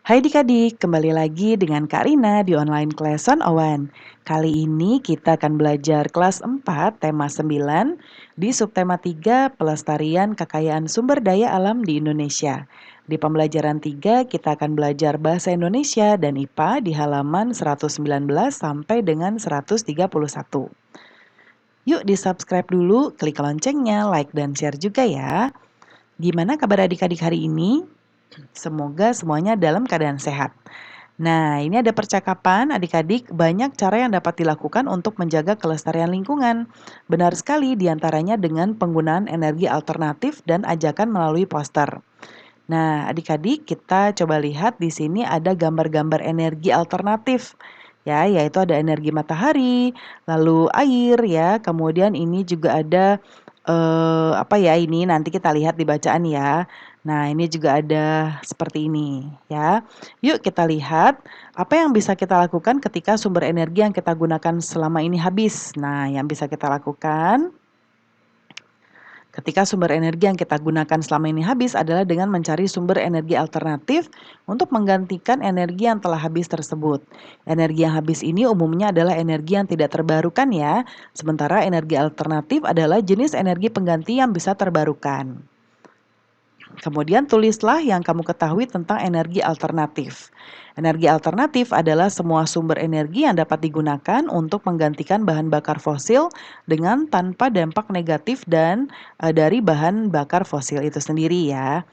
Hai Adik-adik, kembali lagi dengan Kak Rina di online Class 101. Kali ini kita akan belajar kelas 4, tema 9, di subtema 3, pelestarian kekayaan sumber daya alam di Indonesia. Di pembelajaran 3, kita akan belajar bahasa Indonesia dan IPA di halaman 119 sampai dengan 131. Yuk di-subscribe dulu, klik loncengnya, like dan share juga ya. Gimana kabar adik-adik hari ini? Semoga semuanya dalam keadaan sehat. Nah, ini ada percakapan adik-adik, banyak cara yang dapat dilakukan untuk menjaga kelestarian lingkungan. Benar sekali, diantaranya dengan penggunaan energi alternatif dan ajakan melalui poster. Nah, adik-adik, kita coba lihat di sini ada gambar-gambar energi alternatif. Ya, yaitu ada energi matahari, lalu air ya, kemudian ini juga ada apa ya ini nanti kita lihat di bacaan ya. Nah, ini juga ada seperti ini ya. Yuk kita lihat apa yang bisa kita lakukan ketika sumber energi yang kita gunakan selama ini habis. Nah, yang bisa kita lakukan ketika sumber energi yang kita gunakan selama ini habis adalah dengan mencari sumber energi alternatif untuk menggantikan energi yang telah habis tersebut. Energi yang habis ini umumnya adalah energi yang tidak terbarukan ya, sementara energi alternatif adalah jenis energi pengganti yang bisa terbarukan. Kemudian tulislah yang kamu ketahui tentang energi alternatif. Energi alternatif adalah semua sumber energi yang dapat digunakan untuk menggantikan bahan bakar fosil dengan tanpa dampak negatif dan dari bahan bakar fosil itu sendiri ya.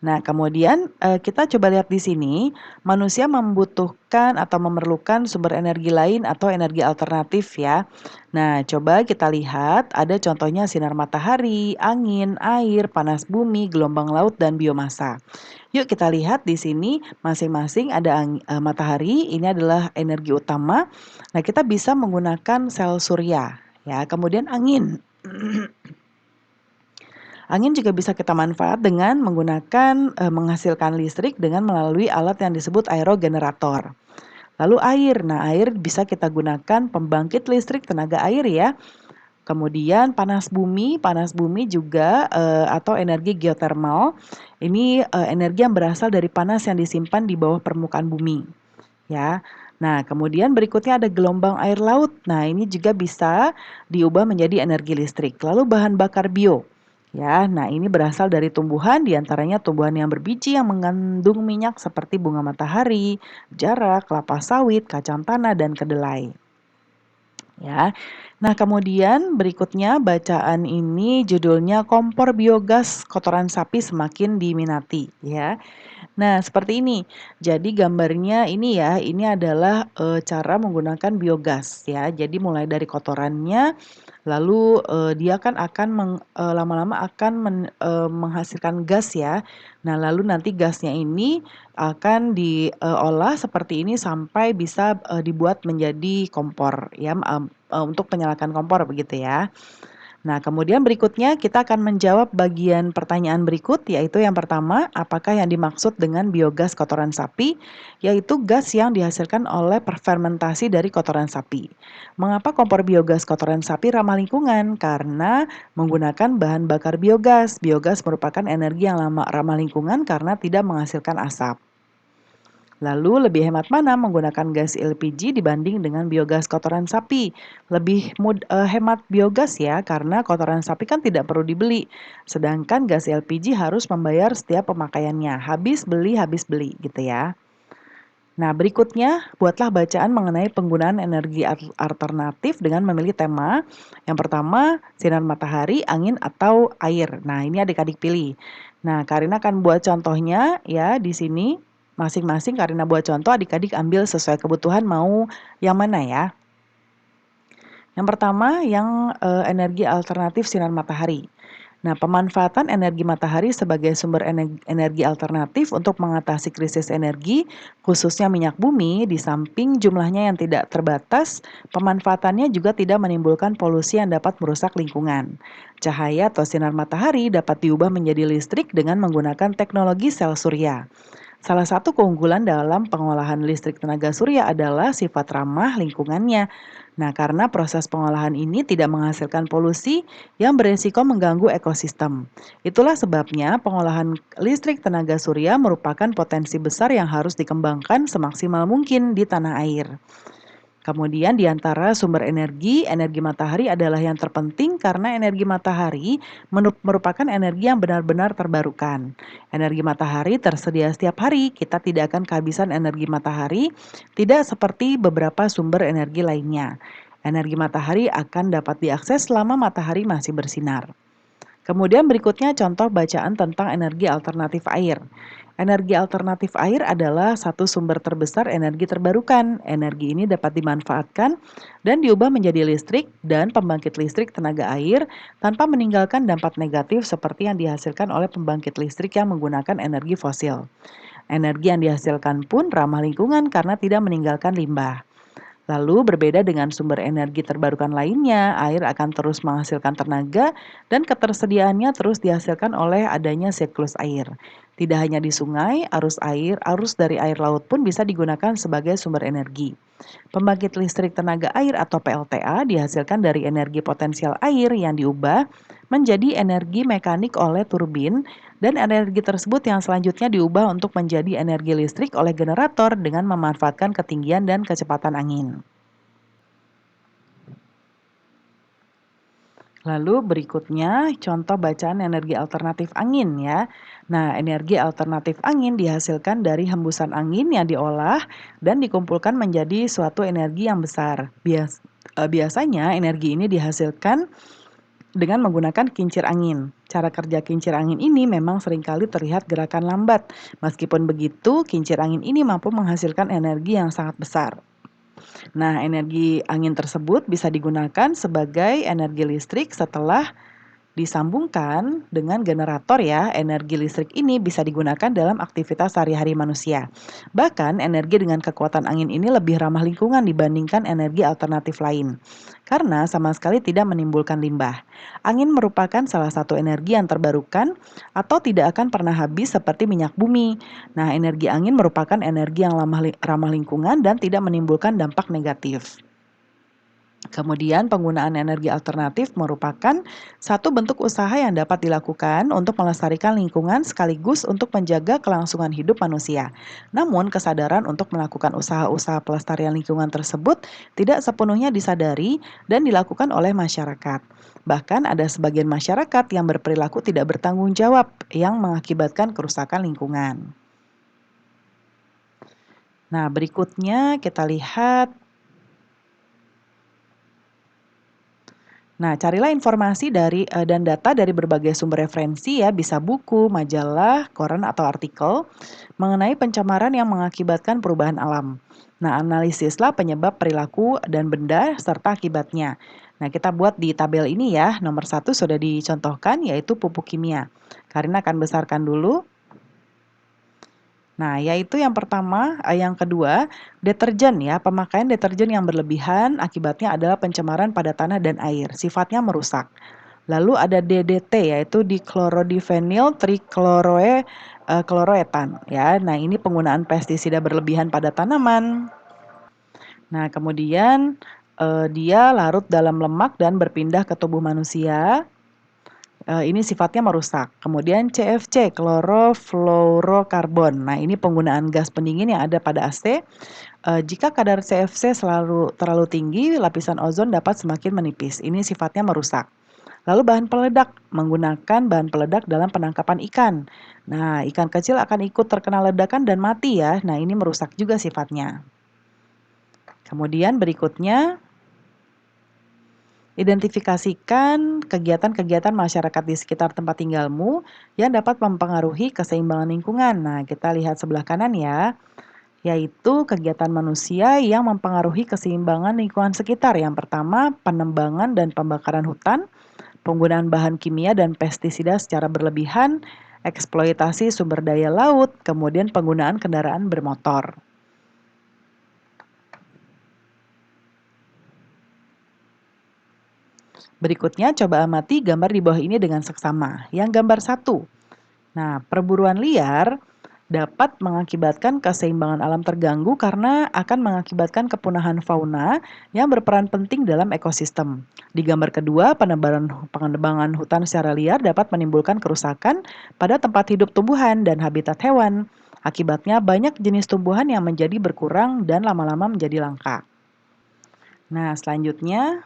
Nah, kemudian kita coba lihat di sini, manusia membutuhkan atau memerlukan sumber energi lain atau energi alternatif ya. Nah, coba kita lihat ada contohnya sinar matahari, angin, air, panas bumi, gelombang laut, dan biomasa. Yuk kita lihat di sini masing-masing ada matahari, ini adalah energi utama. Nah, kita bisa menggunakan sel surya ya. Kemudian angin. Angin juga bisa kita manfaat dengan menggunakan menghasilkan listrik dengan melalui alat yang disebut aerogenerator. Lalu air, nah air bisa kita gunakan pembangkit listrik tenaga air ya. Kemudian panas bumi juga atau energi geotermal. Ini energi yang berasal dari panas yang disimpan di bawah permukaan bumi, ya. Nah, kemudian berikutnya ada gelombang air laut. Nah, ini juga bisa diubah menjadi energi listrik. Lalu bahan bakar bio. Ya, nah ini berasal dari tumbuhan, diantaranya tumbuhan yang berbiji yang mengandung minyak seperti bunga matahari, jarak, kelapa sawit, kacang tanah, dan kedelai. Ya. Nah, kemudian berikutnya bacaan ini judulnya kompor biogas kotoran sapi semakin diminati ya. Nah, seperti ini. Jadi gambarnya ini ya, ini adalah cara menggunakan biogas ya. Jadi mulai dari kotorannya lalu dia kan akan lama-lama akan menghasilkan gas ya. Nah, lalu nanti gasnya ini akan diolah seperti ini sampai bisa dibuat menjadi kompor ya, untuk menyalakan kompor begitu ya. Nah, kemudian berikutnya kita akan menjawab bagian pertanyaan berikut, yaitu yang pertama, apakah yang dimaksud dengan biogas kotoran sapi, yaitu gas yang dihasilkan oleh fermentasi dari kotoran sapi. Mengapa kompor biogas kotoran sapi ramah lingkungan? Karena menggunakan bahan bakar biogas. Biogas merupakan energi yang ramah lingkungan karena tidak menghasilkan asap. Lalu lebih hemat mana menggunakan gas LPG dibanding dengan biogas kotoran sapi? Lebih hemat biogas ya, karena kotoran sapi kan tidak perlu dibeli. Sedangkan gas LPG harus membayar setiap pemakaiannya. Habis beli gitu ya. Nah, berikutnya buatlah bacaan mengenai penggunaan energi alternatif dengan memilih tema. Yang pertama, sinar matahari, angin, atau air. Nah, ini adik-adik pilih. Nah, Karina akan buat contohnya ya di sini. Masing-masing Karina buat contoh, adik-adik ambil sesuai kebutuhan mau yang mana ya. Yang pertama, yang energi alternatif sinar matahari. Nah, pemanfaatan energi matahari sebagai sumber energi alternatif untuk mengatasi krisis energi, khususnya minyak bumi, di samping jumlahnya yang tidak terbatas, pemanfaatannya juga tidak menimbulkan polusi yang dapat merusak lingkungan. Cahaya atau sinar matahari dapat diubah menjadi listrik dengan menggunakan teknologi sel surya. Salah satu keunggulan dalam pengolahan listrik tenaga surya adalah sifat ramah lingkungannya. Nah, karena proses pengolahan ini tidak menghasilkan polusi yang beresiko mengganggu ekosistem. Itulah sebabnya pengolahan listrik tenaga surya merupakan potensi besar yang harus dikembangkan semaksimal mungkin di tanah air. Kemudian di antara sumber energi, energi matahari adalah yang terpenting karena energi matahari merupakan energi yang benar-benar terbarukan. Energi matahari tersedia setiap hari, kita tidak akan kehabisan energi matahari, tidak seperti beberapa sumber energi lainnya. Energi matahari akan dapat diakses selama matahari masih bersinar. Kemudian berikutnya contoh bacaan tentang energi alternatif air. Energi alternatif air adalah satu sumber terbesar energi terbarukan. Energi ini dapat dimanfaatkan dan diubah menjadi listrik dan pembangkit listrik tenaga air tanpa meninggalkan dampak negatif seperti yang dihasilkan oleh pembangkit listrik yang menggunakan energi fosil. Energi yang dihasilkan pun ramah lingkungan karena tidak meninggalkan limbah. Lalu berbeda dengan sumber energi terbarukan lainnya, air akan terus menghasilkan tenaga dan ketersediaannya terus dihasilkan oleh adanya siklus air. Tidak hanya di sungai, arus dari air laut pun bisa digunakan sebagai sumber energi. Pembangkit listrik tenaga air atau PLTA dihasilkan dari energi potensial air yang diubah menjadi energi mekanik oleh turbin dan energi tersebut yang selanjutnya diubah untuk menjadi energi listrik oleh generator dengan memanfaatkan ketinggian dan kecepatan angin. Lalu berikutnya contoh bacaan energi alternatif angin ya. Nah, energi alternatif angin dihasilkan dari hembusan angin yang diolah dan dikumpulkan menjadi suatu energi yang besar. Biasanya energi ini dihasilkan dengan menggunakan kincir angin. Cara kerja kincir angin ini memang seringkali terlihat gerakan lambat. Meskipun begitu, kincir angin ini mampu menghasilkan energi yang sangat besar. Nah, energi angin tersebut bisa digunakan sebagai energi listrik setelah disambungkan dengan generator ya, energi listrik ini bisa digunakan dalam aktivitas sehari-hari manusia. Bahkan energi dengan kekuatan angin ini lebih ramah lingkungan dibandingkan energi alternatif lain. Karena sama sekali tidak menimbulkan limbah. Angin merupakan salah satu energi yang terbarukan atau tidak akan pernah habis seperti minyak bumi. Nah, energi angin merupakan energi yang ramah lingkungan dan tidak menimbulkan dampak negatif. Kemudian penggunaan energi alternatif merupakan satu bentuk usaha yang dapat dilakukan untuk melestarikan lingkungan sekaligus untuk menjaga kelangsungan hidup manusia. Namun kesadaran untuk melakukan usaha-usaha pelestarian lingkungan tersebut tidak sepenuhnya disadari dan dilakukan oleh masyarakat. Bahkan ada sebagian masyarakat yang berperilaku tidak bertanggung jawab yang mengakibatkan kerusakan lingkungan. Nah, berikutnya kita lihat. Nah, carilah informasi dan data dari berbagai sumber referensi ya, bisa buku, majalah, koran atau artikel mengenai pencemaran yang mengakibatkan perubahan alam. Nah, analisislah penyebab perilaku dan benda serta akibatnya. Nah, kita buat di tabel ini ya. Nomor 1 sudah dicontohkan yaitu pupuk kimia. Karina akan besarkan dulu. Nah, yaitu yang pertama, yang kedua, deterjen ya. Pemakaian deterjen yang berlebihan akibatnya adalah pencemaran pada tanah dan air, sifatnya merusak. Lalu ada DDT yaitu diklorodifenyl kloroetan ya. Nah, ini penggunaan pestisida berlebihan pada tanaman. Nah, kemudian dia larut dalam lemak dan berpindah ke tubuh manusia. Ini sifatnya merusak. Kemudian CFC, klorofluorokarbon. Nah, ini penggunaan gas pendingin yang ada pada AC. Jika kadar CFC terlalu tinggi, lapisan ozon dapat semakin menipis. Ini sifatnya merusak. Lalu bahan peledak, menggunakan bahan peledak dalam penangkapan ikan. Nah, ikan kecil akan ikut terkena ledakan dan mati ya. Nah, ini merusak juga sifatnya. Kemudian berikutnya, identifikasikan kegiatan-kegiatan masyarakat di sekitar tempat tinggalmu yang dapat mempengaruhi keseimbangan lingkungan. Nah, kita lihat sebelah kanan ya, yaitu kegiatan manusia yang mempengaruhi keseimbangan lingkungan sekitar. Yang pertama, penembangan dan pembakaran hutan, penggunaan bahan kimia dan pestisida secara berlebihan, eksploitasi sumber daya laut, kemudian penggunaan kendaraan bermotor. Berikutnya, coba amati gambar di bawah ini dengan seksama. Yang gambar 1. Nah, perburuan liar dapat mengakibatkan keseimbangan alam terganggu karena akan mengakibatkan kepunahan fauna yang berperan penting dalam ekosistem. Di gambar kedua, penebangan hutan secara liar dapat menimbulkan kerusakan pada tempat hidup tumbuhan dan habitat hewan. Akibatnya banyak jenis tumbuhan yang menjadi berkurang dan lama-lama menjadi langka. Nah, selanjutnya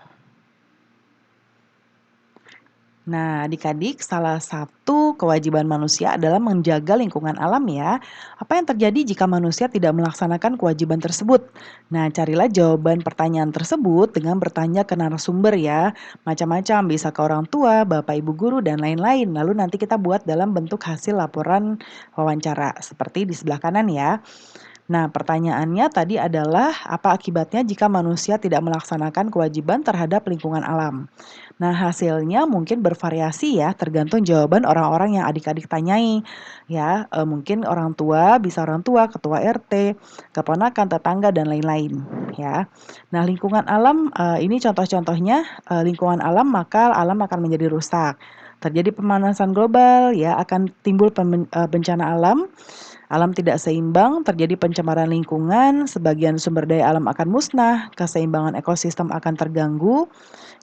Nah, adik-adik, salah satu kewajiban manusia adalah menjaga lingkungan alam ya. Apa yang terjadi jika manusia tidak melaksanakan kewajiban tersebut? Nah, carilah jawaban pertanyaan tersebut dengan bertanya ke narasumber ya. Macam-macam, bisa ke orang tua, bapak ibu guru, dan lain-lain. Lalu nanti kita buat dalam bentuk hasil laporan wawancara, seperti di sebelah kanan ya. Nah, pertanyaannya tadi adalah apa akibatnya jika manusia tidak melaksanakan kewajiban terhadap lingkungan alam? Nah, hasilnya mungkin bervariasi ya, tergantung jawaban orang-orang yang adik-adik tanyai. Ya, mungkin orang tua, ketua RT, keponakan, tetangga, dan lain-lain. Ya, nah lingkungan alam ini contoh-contohnya lingkungan alam maka alam akan menjadi rusak. Terjadi pemanasan global, ya akan timbul bencana alam. Alam tidak seimbang, terjadi pencemaran lingkungan, sebagian sumber daya alam akan musnah, keseimbangan ekosistem akan terganggu,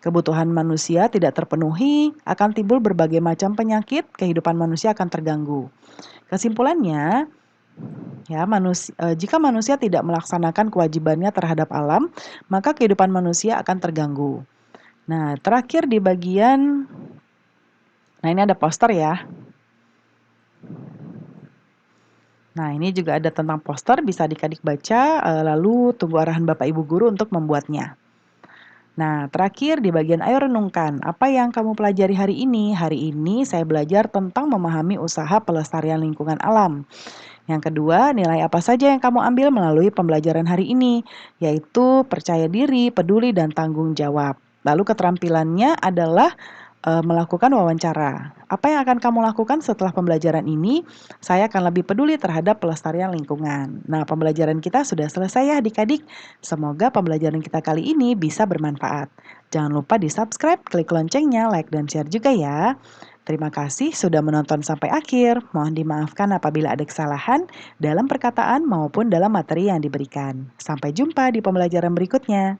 kebutuhan manusia tidak terpenuhi, akan timbul berbagai macam penyakit, kehidupan manusia akan terganggu. Kesimpulannya, jika manusia tidak melaksanakan kewajibannya terhadap alam, maka kehidupan manusia akan terganggu. Nah, terakhir di bagian, nah ini ada poster ya. Nah, ini juga ada tentang poster, bisa adik-adik baca, lalu tunggu arahan Bapak Ibu Guru untuk membuatnya. Nah, terakhir di bagian ayo renungkan, apa yang kamu pelajari hari ini? Hari ini saya belajar tentang memahami usaha pelestarian lingkungan alam. Yang kedua, nilai apa saja yang kamu ambil melalui pembelajaran hari ini? Yaitu percaya diri, peduli, dan tanggung jawab. Lalu keterampilannya adalah melakukan wawancara. Apa yang akan kamu lakukan setelah pembelajaran ini? Saya akan lebih peduli terhadap pelestarian lingkungan. Nah, pembelajaran kita sudah selesai ya adik-adik. Semoga pembelajaran kita kali ini bisa bermanfaat. Jangan lupa di-subscribe, klik loncengnya, like, dan share juga ya. Terima kasih sudah menonton sampai akhir. Mohon dimaafkan apabila ada kesalahan dalam perkataan maupun dalam materi yang diberikan. Sampai jumpa di pembelajaran berikutnya.